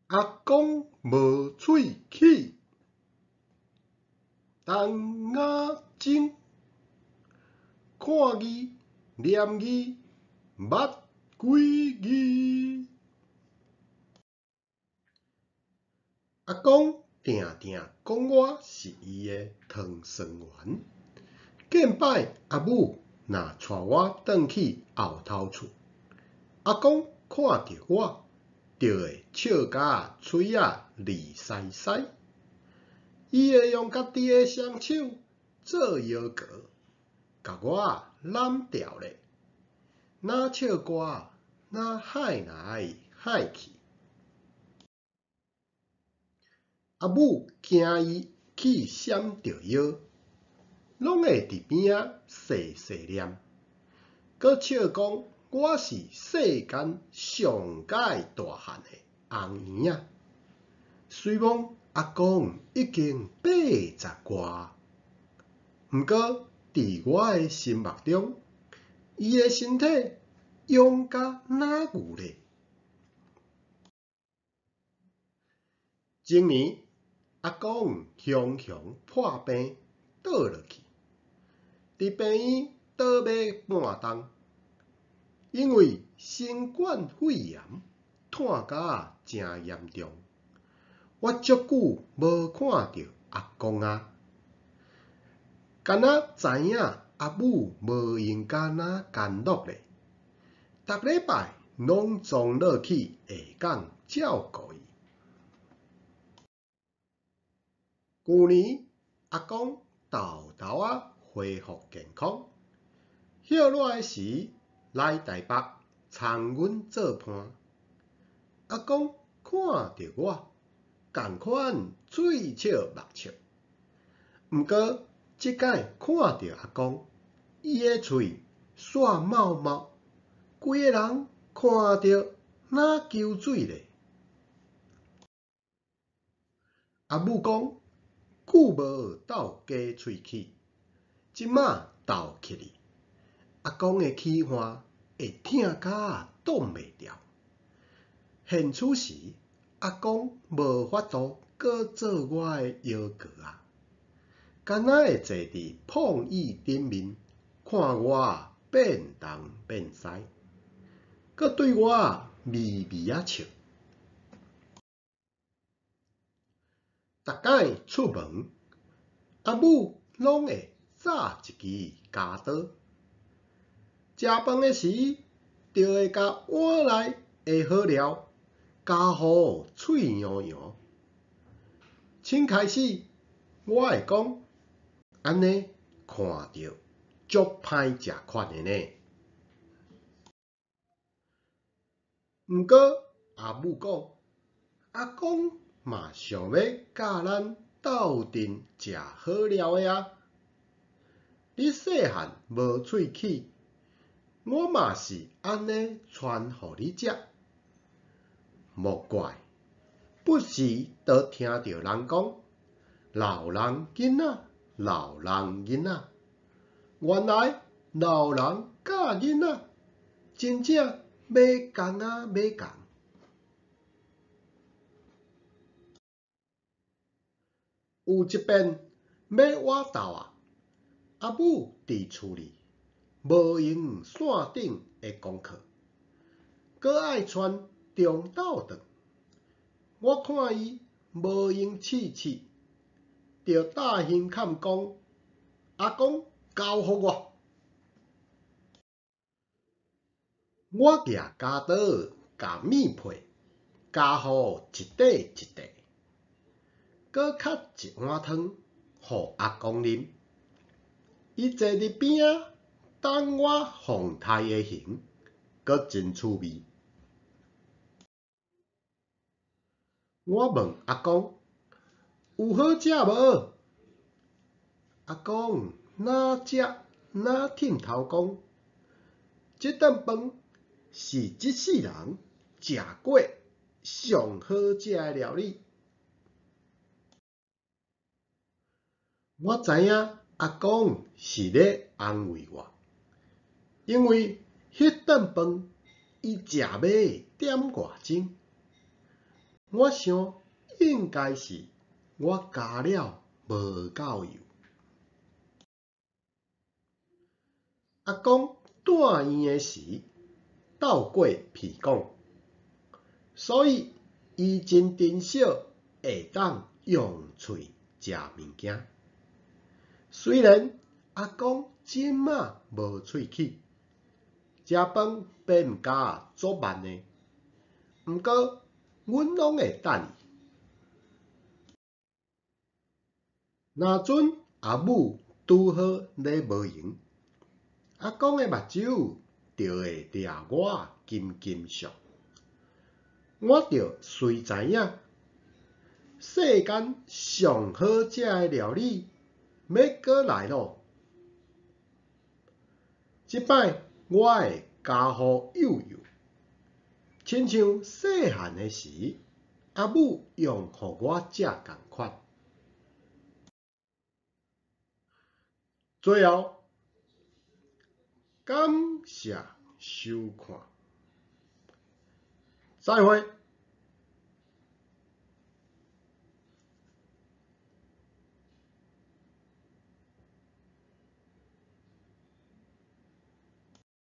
阿公无喙齿，陈雅珍看字念字捌几字。阿公定定讲我是伊的糖酸丸，见摆阿母若带我转去后头厝，阿公看到我，就会笑甲嘴仔利塞塞。伊会用家己的双手做腰膏，甲我揽掉咧。若唱歌，若海来海去。阿母惊伊去闪着腰，拢会伫边仔细细念，搁笑讲我是世间上界大汉的红圆仔。虽讲阿公已经80外，毋过伫我的心目中，伊的身体勇甲哪牛咧。前年阿公雄雄破病倒落去，伫病院倒尾半冬，因为新冠肺炎炭甲真严重。我足久无看到阿公啊，敢若知影阿母无闲甲若干乐咧，逐礼拜拢总落去下港照顾伊。旧年阿公豆豆仔恢复健康，歇落来时来台北参阮做伴。阿公看到我，共款嘴笑目笑。毋过即摆看到阿公，伊的喙煞冒冒，规个人看着若揪水咧。阿母讲，久无斗加喙齿，即马斗起哩，阿公的气汗会疼甲挡袂牢。现此时，阿公无法度搁做我的腰膏啊，敢若会坐伫碰椅顶面，看我变东变西，搁对我微微啊笑。逐摆出门，阿母拢会炸一支加刀，食饭的时就会甲碗内的好料加互脆洋洋。先开始我会讲，安尼看着足歹食款的呢。毋过阿母讲，阿公嘛想要教咱斗阵食好料的啊。你细汉无喙齿，我嘛是安尼传互你食。莫怪，不时就听到人讲老人囡仔，老人囡仔。原来老人甲囡仔真正袂共啊，袂共。有一遍要挖豆啊，阿母伫厝里无用线顶的功课，搁爱传中斗转。我看伊无用试试，就大声喊讲：“阿公交互我！”我举家刀甲面皮加互一块一块，搁吸一碗汤，互阿公啉。伊坐伫边仔等我放刣的形，搁真趣味。我问阿公有好食无？阿公哪食哪忝头讲，这顿饭是这世人食过上好食的料理。我知影阿公是咧安慰我，因为迄顿饭伊食买点外钟。我想应该是我加了无够油。阿公住院诶时斗过鼻孔，所以伊真珍惜会当用喙食物件。虽然阿公即马无喙齿，食饭变毋加足慢诶，毋过阮拢会等伊。若阵阿母拄好咧无闲，阿公诶目睭就会掠我金金笑，我就随知影，世间上好食诶料理要过来咯。即摆我会加互幼幼，亲像细汉诶时，阿母用互我食共款。最后，感谢收看，再会。